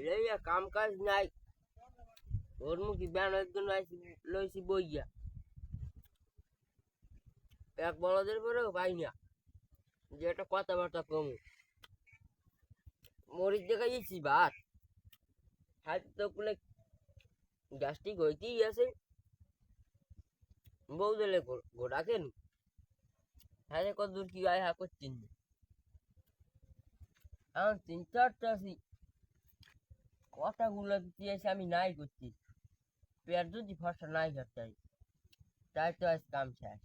লইয়া কাম কাজ নাই ওর মুখি বেড়ানোর জন্য লইছি বইয়া এক বড়দের পরেও পাই না যে একটা কথাবার্তা কমু মরিচ দেখাইছি ভাত হাতে তো কুলে গ্যাস্ট্রিক হইতেই আছে বউ দিলে গোটা কেন হ্যাঁ কত দূর কি গায়ে হা করছেন এখন চিন্তা করতেছি কথাগুলো দিয়েছে আমি নাই করছি পেট যদি ফসা নাই করতে তাই তো আজ কাম শেষ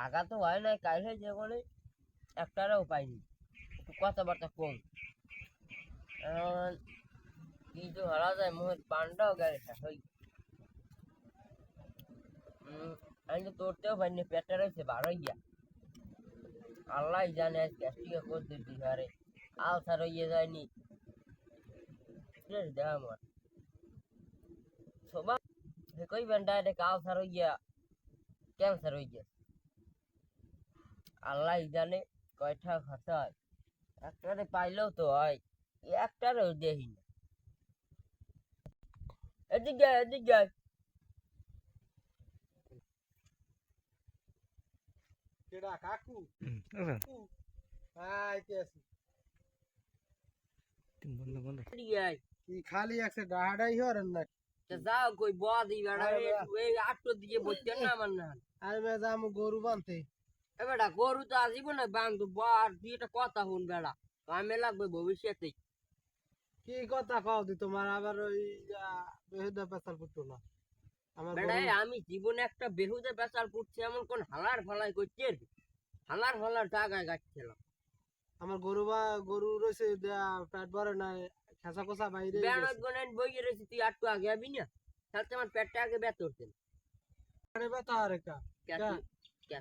আগা তো হয় নাই কাল হয়েছে বলে একটারও পাইনি একটু কথাবার্তা কম কি তো হারা যায় মোহের পানটাও গেলে শেষ হই আমি তো তোরতেও পাইনি পেটটা রয়েছে বারোই গিয়া আল্লাহ জানে আজ গ্যাস্ট্রিকে করতে বিহারে আলসার হইয়ে যায়নি দেখ আমার সবাই কইবেন ডাইরেক্ট আলসার হইয়া ক্যান্সার হয়ে গেছে আল্লাহ জানে কয়টা খরচা হয় একটারে পাইলেও তো হয় একটারেও দেখি না এদিকে এদিকে কেডা কাকু আইতে আছি এদিকে কি খালি আছে ডাহাডাই হরেন না যাও কই বদি বেড়া এই আটটো দিকে বলছেন না আমার না আমি মে যামু গরু বানতে এ বেটা গরু তো আসিব না বান্ধব বার দুইটা কথা শুন বেড়া কামে লাগবে ভবিষ্যতে কি কথা কও দি তোমার আবার ওই বেহুদা পেছাল পুত্র না আমার বেড়া গরু আমি জীবনে একটা বেহুদে বেচাল পড়ছি এমন কোন হালার ফালাই করছে হালার ফালার জায়গায় গাছছিলাম আমার গরু বা গরু রয়েছে পেট ভরে না খেসা কোসা বাইরে বেড়া গনেন বইয়ে রয়েছে তুই আটটু আগে আবি না তাহলে আমার পেটটা আগে ব্যথা করতে ব্যথা আর একটা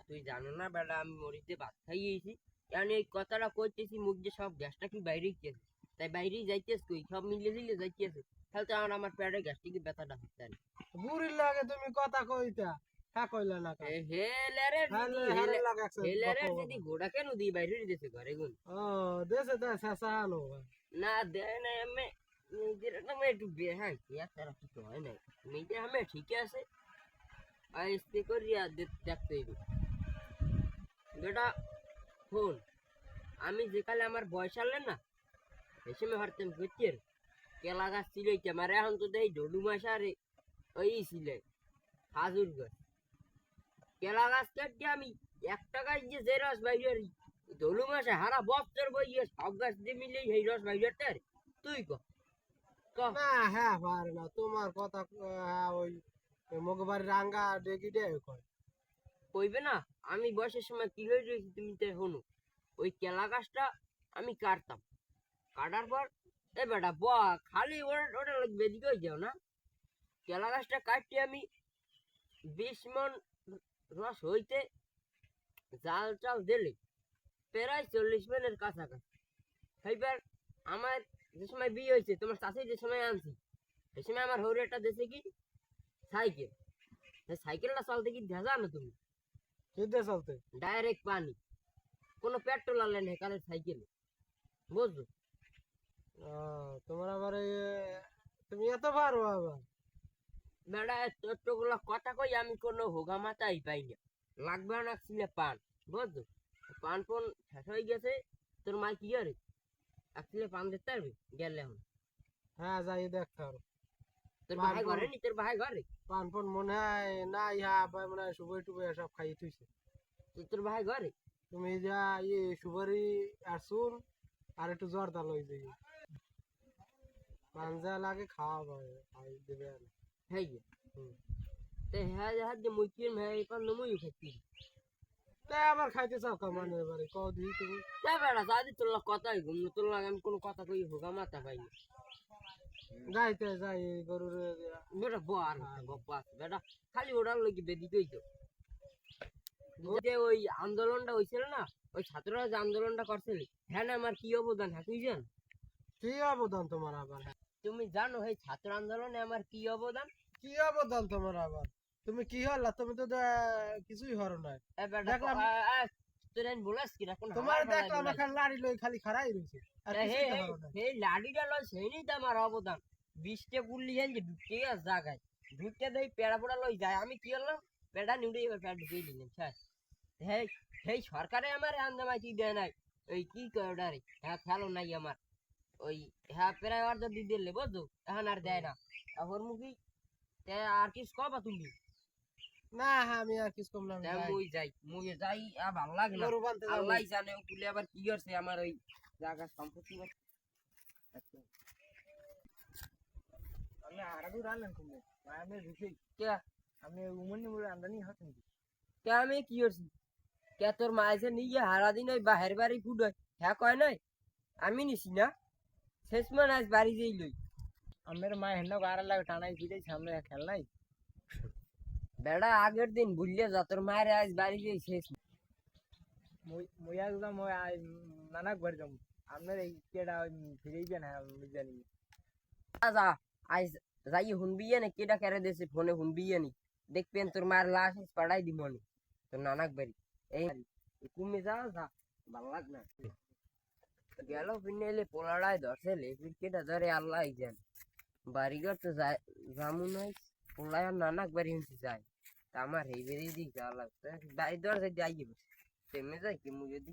তুই জানো না বেড়া আমি মরিতে ভাত খাইয়েছি কারণ এই কথাটা কইতেছি মুখ দিয়ে সব গ্যাসটা কি বাইরে গেছে তাই বাইরেই যাইতেস কই সব মিলে দিলে যাইতেছে তাহলে তো আমার পেটে গ্যাসটি কি ব্যথাটা হচ্ছে না বুড়ির লাগে তুমি কথা কইতা হ্যাঁ কইলা না যদি ঘোড়া কেন দিই বাইরে দিতেছে ঘরে গুন ও দেশে তো শেষা আলো না দেয় না আমি নিজের নামে একটু বেহাই তারা কিছু হয় না নিজে আমি ঠিক আছে আর স্ত্রী করিয়া দেখতে বেটা ফোন আমি যেকালে আমার বয়স আনলেন না এসে হারতাম করছি কেলা গাছ ছিল আমার এখন তো দেয় ডলু মাসা রে ওই ছিল খাজুর গাছ কেলা গাছ কাটতে আমি 1 টাকায় যে রস বাইরের ডলু মাসে হারা বছর বইয়ে সব গাছ দিয়ে মিলে সেই রস বাইরের তুই না হ্যাঁ পারে না তোমার কথা ওই মগবাড়ি রাঙ্গা ডেকি ডে কয় কইবে না আমি বয়সের সময় কি হয়ে রয়েছি তুমি তো হনু ওই কেলা গাছটা আমি কাটতাম কাটার পর এ বেটা খালি ওটা বেদিকে হয়ে যাও না কেলা গাছটা কাটতে আমি 20 মন রস হইতে জাল চাল দিলে প্রায় 40 মনের কাছাকাছি সেইবার আমার যে সময় বিয়ে হয়েছে তোমার চাষি যে সময় আনছি সে সময় আমার হৌরেটা দেশে কি সাইকেল সাইকেলটা চলতে কি দেখা না তুমি কেদে চলতে ডাইরেক্ট পানি কোনো পেট্রোল আনলে না কালের সাইকেলে বুঝছো তোমার আবার তুমি এত পারো আবার বেড়া তোরগুলো কথা কই আমি কোনো হোগা মাথাই পাই না লাগবে না ছিলে পান বুঝছো পান শেষ হয়ে গেছে তোর মা কি করে আসলে পান দিতে পারবি গেলে এখন হ্যাঁ যাই দেখতে পারো তোর ভাই ঘরে নি তোর ভাই ঘরে পান মনে হয় না ইহা ভাই মনে হয় সুবই টুবই সব খাই তুইছে তোর ভাই ঘরে তুমি যা সুবারি আর শুন আর একটু জর্দা লই যাই পাঞ্জা লাগে খাওয়া খাই দেবে হ্যাঁ তে হ্যাঁ হাত যে মুই কিন ভাই পান মুই খাচ্ছি তাই আবার খাইতে চাও কা মানে এবারে কও দিই তুমি তা বেড়া সাদি তোর কথাই ঘুম তোর লাগে আমি কোনো কথা কই হোগা মাথা পাই না যাইতে যাই গরুর বেটা বার গপ্পা বেটা খালি ওড়ার লাগি বেদি কই তো যে ওই আন্দোলনটা হইছিল না ওই ছাত্ররা যে আন্দোলনটা করছিল হ্যাঁ না আমার কি অবদান হ্যাঁ তুই জান কি অবদান তোমার আবার তুমি জানো এই ছাত্র আন্দোলনে আমার কি অবদান কি অবদান তোমার আবার তুমি কি হলা তুমি তো কিছুই হরো না দেখলাম তোর আমি বলাস কি এখন তোমার দেখলাম এখন লাড়ি লই খালি খাড়াই রইছে আর হে কিছুই তো করো না। হে লাডিটা লয় সেই তো আমার অবদান 20টা পুল্লি হেন যে ঢুকতে গেছে জায়গায় ঢুকতে দেই পেড়া পোড়া লই যায় আমি কি করলাম পেড়া নিউড়ে এবার পেড়া ঢুকিয়ে দিলেন স্যার হে সেই সরকারে আমার আন্দামাইতি দেয় নাই ওই কি কয় ওটা রে হ্যাঁ খেলো নাই আমার ওই হ্যাঁ প্রায় অর্ধ দিয়ে দিলে বুঝছো এখন আর দেয় না এখন মুখি আর কিছু কবা তুমি না হ্যাঁ আমি আর কিছু কমলাম না মুই যাই আর ভাল লাগে না গরু বানতে যাবো। আল্লাহ জানে ও কুলে আবার কি করছে আমার ওই জায়গা সম্পত্তি আমি আড়াদু রান্না করলে আমি রুচি কে আমি উমনি মুড়ে আমদানি হচ্ছেন কে আমি কি করছি কে তোর মায়েছে নিয়ে হারা দিন ওই বাহের বাড়ি ফুড হয় হ্যাঁ কয় নাই আমি নিছি না শেষ মান আজ বাড়ি যেই লই আমার মা হেন গাড়া লাগে টানাই দিলে সামনে খেল নাই বেড়া আগের দিন ভুললে যা তোর মায়ের আজ বাড়ি যেই শেষ মই একদম ওই নানা ঘর যাম আপনার এই কেডা ফিরেই না জানি যা আজ যাই শুনবি না কেডা কেড়ে দেছে ফোনে শুনবি নি দেখবেন তোর মায়ের লাশ আজ পাড়াই দিব নি তোর নানাক বাড়ি এই তুমি যা যা ভালো লাগ না গেল ফিনে এলে পোলাড়ায় ধরছে লেফির কেটা ধরে আল্লাহ জান বাড়িঘর তো যায় জামু নাই পোলায় আর নানাক বাড়ি হচ্ছে যায় তা আমার এই বেরিয়ে দিক যা লাগছে বাড়ি ধরে যাই তেমনি যাই কি মুই যদি